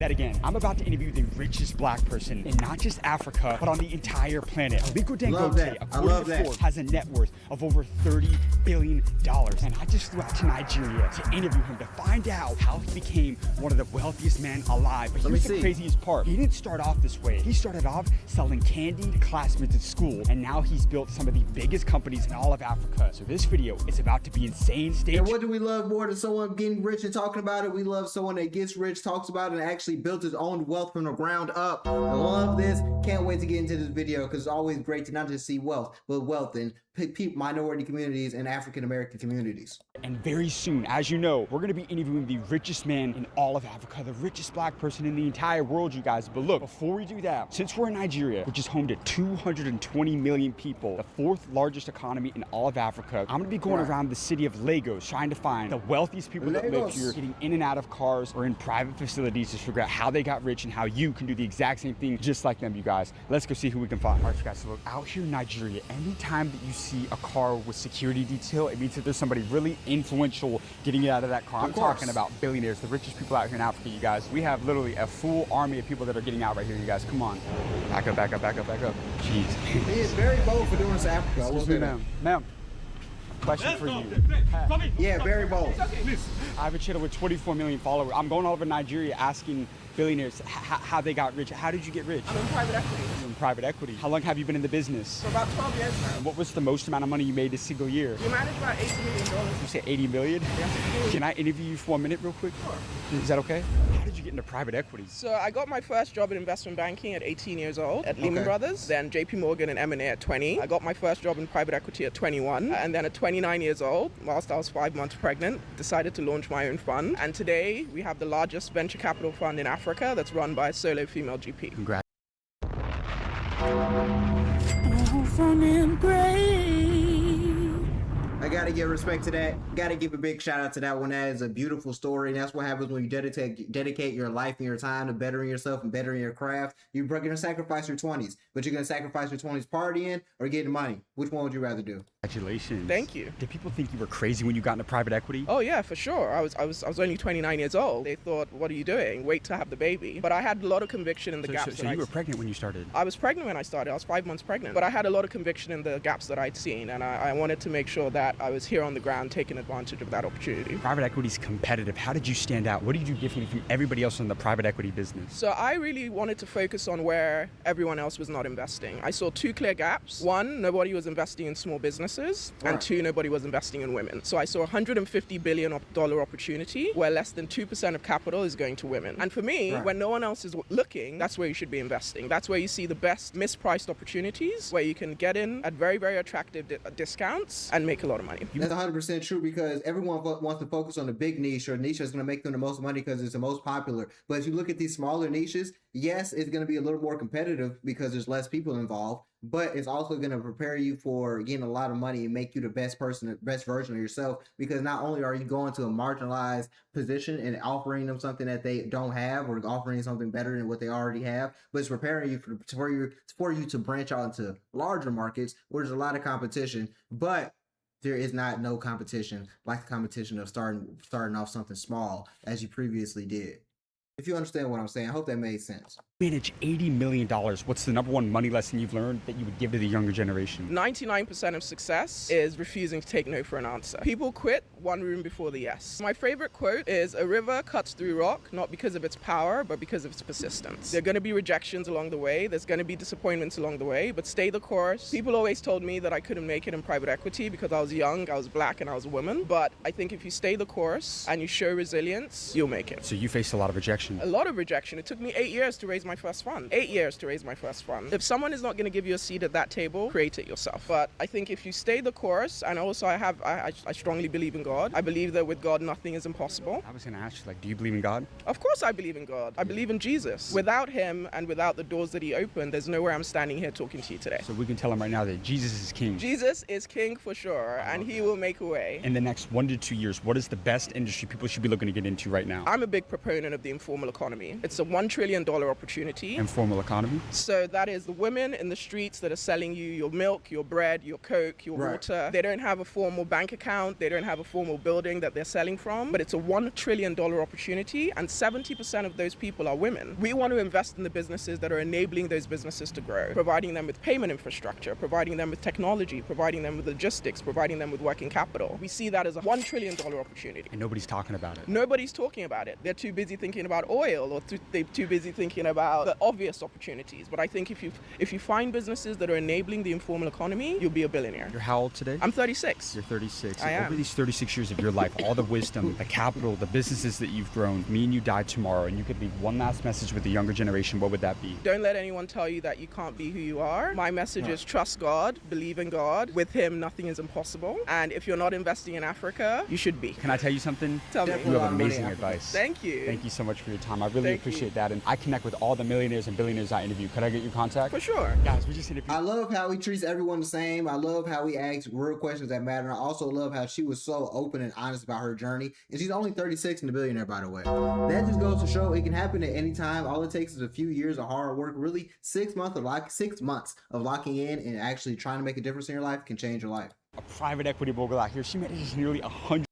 That again, I'm about to interview the richest black person in not just Africa, but on the entire planet. Aliko Dangote, according to Forbes, has a net worth of over $30 billion. And I just flew out to Nigeria to interview him to find out how he became one of the wealthiest men alive. But here's the craziest part. He didn't start off this way. He started off selling candy to classmates at school, and now he's built some of the biggest companies in all of Africa. So this video is about to be insane. And what do we love more than someone getting rich and talking about it? We love someone that gets rich, talks about it, and actually built his own wealth from the ground up. I love this. Can't wait to get into this video because it's always great to not just see wealth, but wealth in minority communities and African American communities. And very soon, as you know, we're going to be interviewing the richest man in all of Africa, the richest black person in the entire world, you guys. But look, before we do that, since we're in Nigeria, which is home to 220 million people, the fourth largest economy in all of Africa, I'm going to be going around the city of Lagos trying to find the wealthiest people that live here, getting in and out of cars or in private facilities to figure out how they got rich and how you can do the exact same thing just like them, you guys. Let's go see who we can find. All right, you guys, so look, out here in Nigeria, anytime that you see a car with security detail, it means that there's somebody really influential getting it out of that car. I'm talking about billionaires, the richest people out here in Africa, you guys. We have literally a full army of people that are getting out right here, you guys. Come on. Back up, back up, back up, back up. Jeez. He is very bold for doing this to Africa. Excuse me, ma'am. Ma'am. Question for you. Yeah, very bold. I have a channel with 24 million followers. I'm going all over Nigeria asking billionaires how they got rich. How did you get rich? I'm in private equity. You're in private equity. How long have you been in the business? For about 12 years now. And what was the most amount of money you made a single year? We manage about $80 million. You say 80 million? Yeah. Can I interview you for 1 minute real quick? Sure. Is that okay? How did you get into private equity? So I got my first job in investment banking at 18 years old at Lehman Brothers, then JP Morgan and M&A at 20. I got my first job in private equity at 21. And then at 29 years old, whilst I was 5 months pregnant, decided to launch my own fund. And today we have the largest venture capital fund in Africa that's run by a solo female GP. Congrats. I gotta give respect to that. Gotta give a big shout out to that one. That is a beautiful story, and that's what happens when you dedicate your life and your time to bettering yourself and bettering your craft. You're gonna sacrifice your 20s, but you're gonna sacrifice your 20s partying or getting money. Which one would you rather do? Congratulations. Thank you. Did people think you were crazy when you got into private equity? Oh yeah, for sure. I was only 29 years old. They thought, what are you doing? Wait to have the baby. But I had a lot of conviction in the gaps. So you were pregnant when you started? I was pregnant when I started. I was 5 months pregnant. But I had a lot of conviction in the gaps that I'd seen, and I wanted to make sure that I was here on the ground taking advantage of that opportunity. Private equity is competitive. How did you stand out? What did you do differently from everybody else in the private equity business? So I really wanted to focus on where everyone else was not investing. I saw two clear gaps. One, nobody was investing in small businesses, and two, nobody was investing in women. So I saw a $150 billion opportunity where less than 2% of capital is going to women. And for me, when no one else is looking, that's where you should be investing. That's where you see the best mispriced opportunities, where you can get in at very, very attractive discounts and make a lot of money. That's 100% true, because everyone wants to focus on the big niche or niche that's going to make them the most money because it's the most popular. But if you look at these smaller niches, yes, it's going to be a little more competitive because there's less people involved, but it's also going to prepare you for getting a lot of money and make you the best person, the best version of yourself, because not only are you going to a marginalized position and offering them something that they don't have or offering something better than what they already have, but it's preparing you for you to branch out into larger markets where there's a lot of competition, but there is no competition like the competition of starting off something small as you previously did. If you understand what I'm saying, I hope that made sense. Manage $80 million. What's the number one money lesson you've learned that you would give to the younger generation? 99% of success is refusing to take no for an answer. People quit one room before the yes. My favorite quote is, a river cuts through rock, not because of its power, but because of its persistence. There are going to be rejections along the way. There's going to be disappointments along the way, but stay the course. People always told me that I couldn't make it in private equity because I was young, I was black, and I was a woman. But I think if you stay the course and you show resilience, you'll make it. So you faced a lot of rejection. A lot of rejection. It took me 8 years to raise my first fund. 8 years to raise my first fund. If someone is not going to give you a seat at that table, create it yourself. But I think if you stay the course, and also I strongly believe in God. I believe that with God, nothing is impossible. I was going to ask you, do you believe in God? Of course I believe in God. I believe in Jesus. Without him and without the doors that he opened, there's nowhere I'm standing here talking to you today. So we can tell him right now that Jesus is king. Jesus is king for sure, and he will make a way. In the next 1 to 2 years, what is the best industry people should be looking to get into right now? I'm a big proponent of the informal informal economy. It's a $1 trillion opportunity. Informal economy? So that is the women in the streets that are selling you your milk, your bread, your Coke, your water. They don't have a formal bank account. They don't have a formal building that they're selling from, but it's a $1 trillion opportunity, and 70% of those people are women. We want to invest in the businesses that are enabling those businesses to grow, providing them with payment infrastructure, providing them with technology, providing them with logistics, providing them with working capital. We see that as a $1 trillion opportunity. And nobody's talking about it. Nobody's talking about it. They're too busy thinking about oil, or they're too busy thinking about the obvious opportunities. But I think if you find businesses that are enabling the informal economy, you'll be a billionaire. You're how old today? I'm 36. You're 36. I am. Over these 36 years of your life, all the wisdom, the capital, the businesses that you've grown, me and you died tomorrow, and you could leave one last message with the younger generation, what would that be? Don't let anyone tell you that you can't be who you are. My message is trust God, believe in God. With Him, nothing is impossible. And if you're not investing in Africa, you should be. Can I tell you something? Tell me. You have amazing advice. Thank you. Thank you so much for your time. I really Thank appreciate you. that. And I connect with all the millionaires and billionaires I interview. Could I get your contact? For sure. Guys, we just interviewed. I love how he treats everyone the same. I love how he asks real questions that matter. I also love how she was so open and honest about her journey. And she's only 36 and a billionaire, by the way. That just goes to show it can happen at any time. All it takes is a few years of hard work. Really, 6 months of locking in and actually trying to make a difference in your life can change your life. A private equity mogul out here. She manages nearly 100.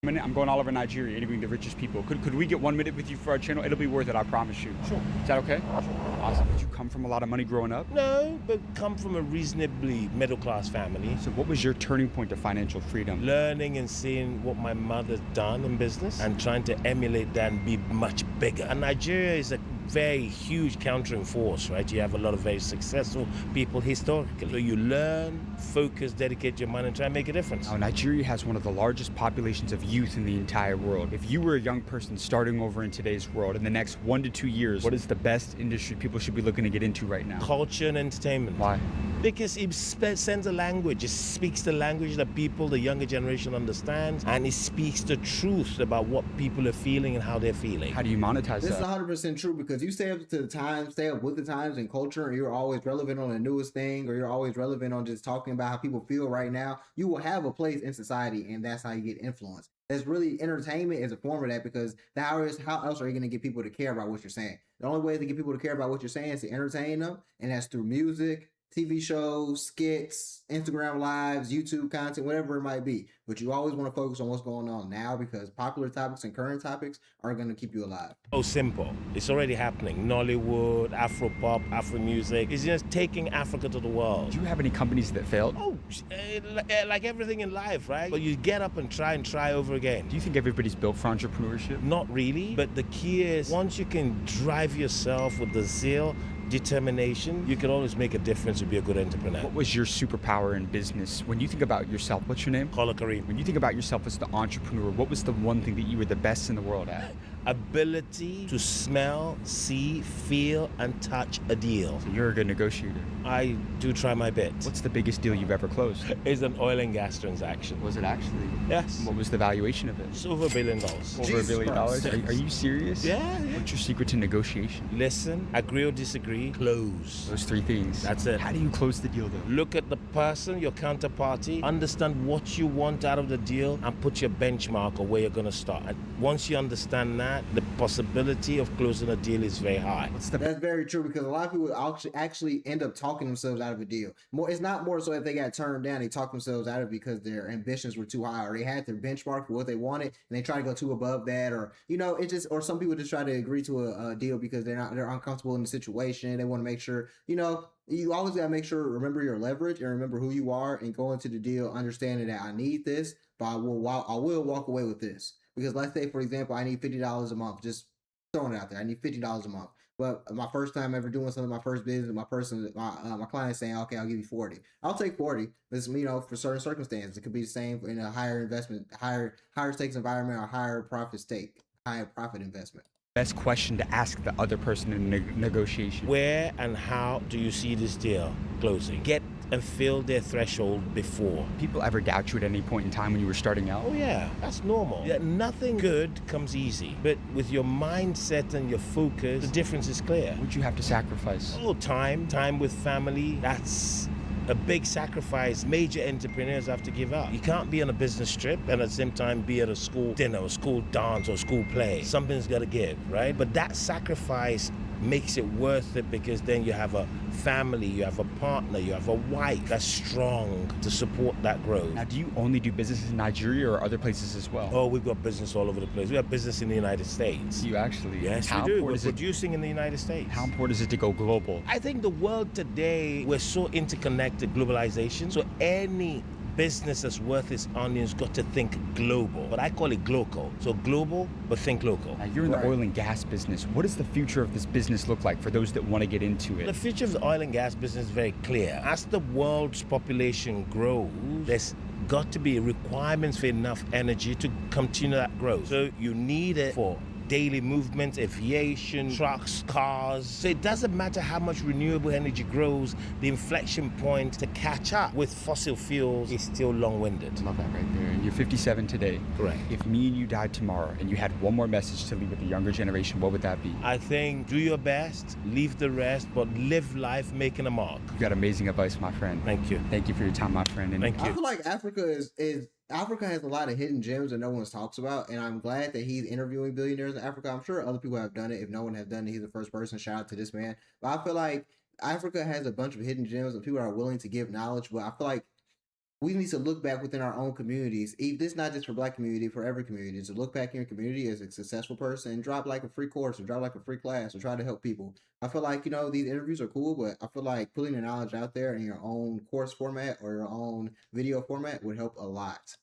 I'm going all over Nigeria interviewing the richest people. Could we get 1 minute with you for our channel? It'll be worth it, I promise you. Sure. Is that okay? Sure. Awesome. Did you come from a lot of money growing up? No, but come from a reasonably middle-class family. So what was your turning point to financial freedom? Learning and seeing what my mother's done in business and trying to emulate that and be much bigger. And Nigeria is a very huge countering force, right? You have a lot of very successful people historically. So you learn, focus, dedicate your mind, and try and make a difference. Now, Nigeria has one of the largest populations of youth in the entire world. If you were a young person starting over in today's world, in the next 1 to 2 years, what is the best industry people should be looking to get into right now? Culture and entertainment. Why? Because it sends a language. It speaks the language that people, the younger generation, understands, and it speaks the truth about what people are feeling and how they're feeling. How do you monetize This is that? 100% true because you stay up to the times, stay up with the times and culture, and you're always relevant on the newest thing, or you're always relevant on just talking about how people feel right now. You will have a place in society, and that's how you get influence. It's really entertainment is a form of that because how else are you going to get people to care about what you're saying? The only way to get people to care about what you're saying is to entertain them, and that's through music, TV shows, skits, Instagram lives, YouTube content, whatever it might be. But you always want to focus on what's going on now because popular topics and current topics are going to keep you alive. Oh, simple. It's already happening. Nollywood, Afro pop, Afro music. It's just taking Africa to the world. Do you have any companies that failed? Oh, like everything in life, right? But you get up and try over again. Do you think everybody's built for entrepreneurship? Not really, but the key is once you can drive yourself with the zeal, determination, you can always make a difference to be a good entrepreneur. What was your superpower in business? When you think about yourself, what's your name? Kola Kareem. When you think about yourself as the entrepreneur, what was the one thing that you were the best in the world at? Ability to smell, see, feel, and touch a deal. So you're a good negotiator. I do try my bit. What's the biggest deal you've ever closed? It's an oil and gas transaction. Was it actually? Yes. What was the valuation of it? It's over $1 billion. Over Jesus $1 billion? Christ. Are you serious? Yeah. What's your secret to negotiation? Listen, agree or disagree, close. Those three things. That's it. How do you close the deal though? Look at the person, your counterparty, understand what you want out of the deal, and put your benchmark of where you're going to start. And once you understand that, the possibility of closing a deal is very high. That's very true because a lot of people actually end up talking themselves out of a deal. It's not more so if they got turned down, they talk themselves out of it because their ambitions were too high or they had their benchmark for what they wanted and they try to go too above that, or or some people just try to agree to a deal because they're uncomfortable in the situation. They want to make sure, you always got to make sure, remember your leverage and remember who you are and go into the deal understanding that I need this, but I will walk away with this. Because let's say, for example, I need $50 a month, just throwing it out there. I need $50 a month. But my first time ever doing something, my first business, my client saying, okay, I'll give you 40. I'll take 40. This, for certain circumstances, it could be the same in a higher investment, higher stakes environment, or higher profit investment. Best question to ask the other person in negotiation. Where and how do you see this deal closing? Get and fill their threshold before. People ever doubt you at any point in time when you were starting out? Oh yeah, that's normal. Yeah, nothing good comes easy, but with your mindset and your focus, the difference is clear. What'd you have to sacrifice? Oh, time with family, that's a big sacrifice major entrepreneurs have to give up. You can't be on a business trip and at the same time be at a school dinner or school dance or school play. Something's got to give, right? But that sacrifice makes it worth it, because then you have a family, you have a partner, you have a wife that's strong to support that growth. Now, do you only do business in Nigeria or other places as well? Oh, we've got business all over the place. We have business in the United States. You actually? Yes, How we do. We're important is it? producing in the United States. How important is it to go global? I think the world today, we're so interconnected, globalization. So any business that's worth its onions got to think global. But I call it glocal. So global, but think local. Now, you're in Right. the oil and gas business. What does the future of this business look like for those that want to get into The it? future of the oil and gas business is very clear. As the world's population grows, there's got to be requirements for enough energy to continue that growth. So you need it for daily movement, aviation, trucks, cars. So it doesn't matter how much renewable energy grows, the inflection point to catch up with fossil fuels is still long-winded. Love that right there. And you're 57 today. Correct. If me and you died tomorrow and you had one more message to leave with the younger generation, what would that be? I think do your best, leave the rest, but live life making a mark. You got amazing advice, my friend. Thank you. Thank you for your time, my friend. And Thank I you. feel like Africa has a lot of hidden gems that no one talks about, and I'm glad that he's interviewing billionaires in Africa. I'm sure other people have done it. If no one has done it, he's the first person. Shout out to this man. But I feel like Africa has a bunch of hidden gems, and people are willing to give knowledge. But I feel like we need to look back within our own communities. This is not just for Black community, for every community. To look back in your community as a successful person and drop like a free course or drop like a free class or try to help people. I feel like, these interviews are cool, but I feel like putting the knowledge out there in your own course format or your own video format would help a lot.